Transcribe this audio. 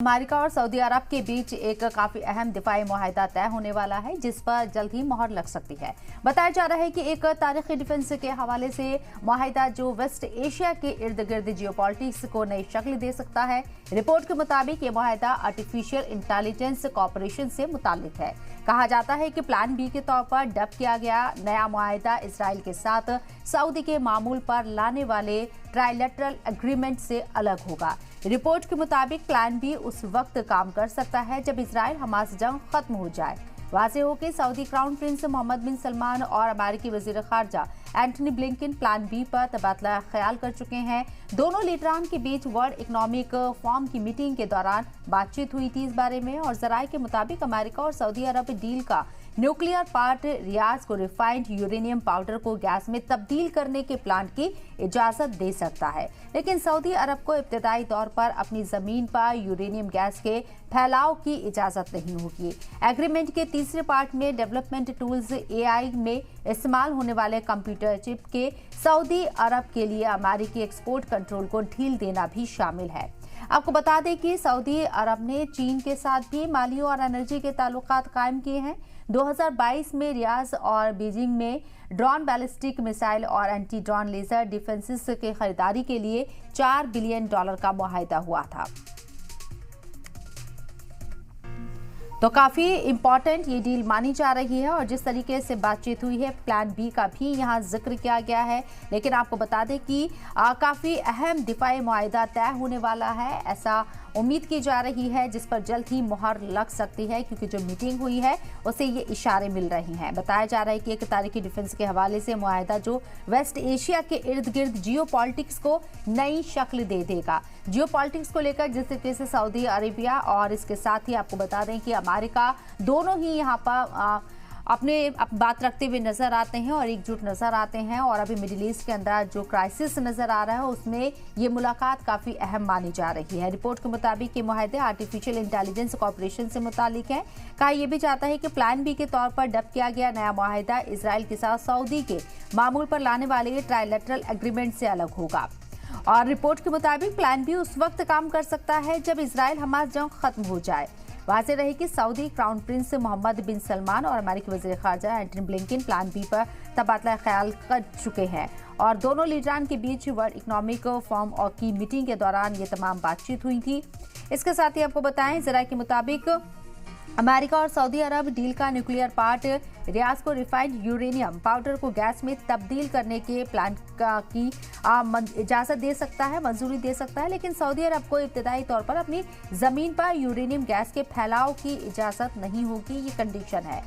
America और Saudi अरब के बीच एक काफी अहम दिफाई मुआहिदा तय होने वाला है, जिस पर जल्द ही मोहर लग सकती है। बताया जा रहा है कि एक तारीखी डिफेंस के हवाले से मुआहिदा जो वेस्ट एशिया के इर्द गिर्द जियोपॉलिटिक्स को नई शक्ल दे सकता है। रिपोर्ट के मुताबिक ये मुआहिदा आर्टिफिशियल इंटेलिजेंस कॉर्पोरेशन से मुताल्लिक है। कहा जाता है कि प्लान बी के तौर पर डब किया गया नया मुआहिदा इसराइल के साथ सऊदी के मामूल पर लाने वाले ट्राइलेटरल एग्रीमेंट से अलग होगा। रिपोर्ट के मुताबिक प्लान बी उस वक्त काम कर सकता है जब इजराइल हमास जंग खत्म हो जाए। वाज़ेह हो कि सऊदी क्राउन प्रिंस मोहम्मद बिन सलमान और अमेरिकी वजीर खारजा एंटनी ब्लिंकन प्लान बी पर तबादला ख्याल कर चुके हैं। दोनों लीडरान के बीच वर्ल्ड इकोनॉमिक फोरम की मीटिंग के दौरान बातचीत हुई थी इस बारे में, और जराये के मुताबिक अमेरिका और सऊदी अरब डील का न्यूक्लियर पार्ट रियाज को रिफाइंड यूरेनियम पाउडर को गैस में तब्दील करने के प्लान की इजाजत दे सकता है, लेकिन सऊदी अरब को इब्तदाई तौर पर अपनी जमीन पर यूरेनियम गैस के फैलाव की इजाजत नहीं होगी। एग्रीमेंट के तीसरे पार्ट में डेवलपमेंट टूल्स एआई में इस्तेमाल होने वाले कंप्यूटर चिप के सऊदी अरब के लिए अमेरिकी एक्सपोर्ट कंट्रोल को ढील देना भी शामिल है। आपको बता दें कि सऊदी अरब ने चीन के साथ भी माली और एनर्जी के ताल्लुकात कायम किए हैं। 2022 में रियाज और बीजिंग में ड्रोन बैलिस्टिक मिसाइल और एंटी ड्रोन लेजर डिफेंसेस की खरीदारी के लिए $4 बिलियन का मुआहिदा हुआ था। तो काफी इंपॉर्टेंट ये डील मानी जा रही है, और जिस तरीके से बातचीत हुई है प्लान बी का भी यहाँ जिक्र किया गया है। लेकिन आपको बता दें कि काफी अहम दिफाई मुआहिदा तय होने वाला है, ऐसा उम्मीद की जा रही है, जिस पर जल्द ही मोहर लग सकती है, क्योंकि जो मीटिंग हुई है उसे ये इशारे मिल रहे हैं। बताया जा रहा है कि एक तारीखी डिफेंस के हवाले से मुआहिदा जो वेस्ट एशिया के इर्द गिर्द जियोपॉलिटिक्स को नई शक्ल दे देगा। जियोपॉलिटिक्स को लेकर जिस तरीके से सऊदी अरेबिया और इसके साथ ही आपको बता दें कि अमेरिका दोनों ही यहाँ पर अपने बात रखते हुए नजर आते हैं और एकजुट नजर आते हैं, और अभी मिडिल ईस्ट के अंदर जो क्राइसिस नजर आ रहा है उसमें ये मुलाकात काफी अहम मानी जा रही है। रिपोर्ट के मुताबिक ये मुआहिदे आर्टिफिशियल इंटेलिजेंस कॉर्पोरेशन से मुतालिक है। कहा यह भी जाता है कि प्लान बी के तौर पर डब किया गया नया मुआहिदा इसराइल के साथ सऊदी के मामूल पर लाने वाले ट्राइलेटरल एग्रीमेंट से अलग होगा। और रिपोर्ट के मुताबिक प्लान बी उस वक्त काम कर सकता है जब इसराइल हमास जंग खत्म हो जाए। वाज़ेह रहे कि सऊदी क्राउन प्रिंस मोहम्मद बिन सलमान और अमेरिकी वज़ीर ख़ारजा एंटनी ब्लिंकन प्लान बी पर तबादला ख्याल कर चुके हैं, और दोनों लीडरान के बीच वर्ल्ड इकोनॉमिक फोरम की मीटिंग के दौरान ये तमाम बातचीत हुई थी। इसके साथ ही आपको बताएं, ज़राये के मुताबिक अमेरिका और सऊदी अरब डील का न्यूक्लियर पार्ट रियाज को रिफाइंड यूरेनियम पाउडर को गैस में तब्दील करने के प्लान की इजाजत दे सकता है, मंजूरी दे सकता है, लेकिन सऊदी अरब को इब्तदाई तौर पर अपनी जमीन पर यूरेनियम गैस के फैलाव की इजाजत नहीं होगी, ये कंडीशन है।